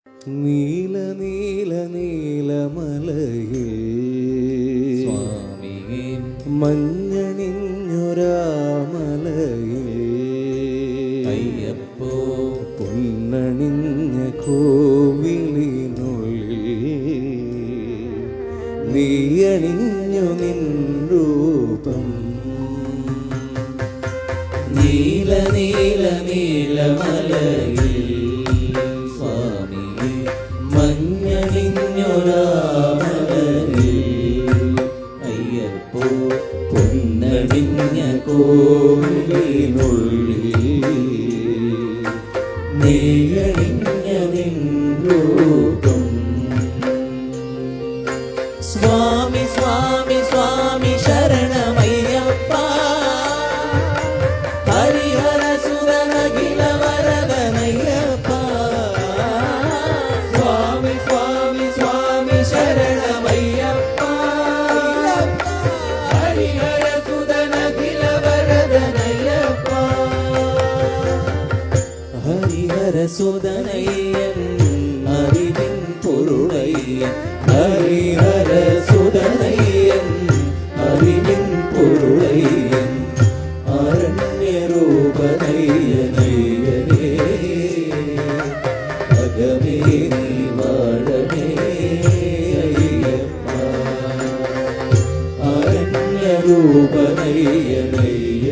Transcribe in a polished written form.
നീല നീല നീലമലയിൽ സ്വാമിയേ മഞ്ഞണിഞ്ഞൊരാമലയിൽ അയ്യപ്പോ പൊന്നണിഞ്ഞ കോവിലിനുള്ളിൽ നീയണിഞ്ഞു നിൻ രൂപം. നീല നീല നീലമലയിൽ സ്വാമിയേ മഞ്ഞണിഞ്ഞൊരാമലയിൽ അയ്യപ്പോ പൊന്നണിഞ്ഞ കോവിലിനുള്ളിൽ നീയണിഞ്ഞ നിൻ രൂപം. സ്വാമി സ്വാമി സ്വാമി ശരണമയ്യപ്പ ഹരിഹര സുരനഖില വരദനയ്യപ്പ. സ്വാമി സ്വാമി സ്വാമി ശരണമയ്യപ്പ ഹരിഹര സുരനഖില വരദനയ്യപ്പ. ഹരിഹര സുതനയ്യൻ അറിവിൻ പൊരുളയ്യൻ ഹരിഹര സുതനയ്യൻ അറിവിൻ പൊരുളയ്യൻ അരണ്യരൂപനയ്യനയ്യനേ അകമേ നീ വാഴണേ അയ്യപ്പ. അരണ്യരൂപനയ്യനയ്യ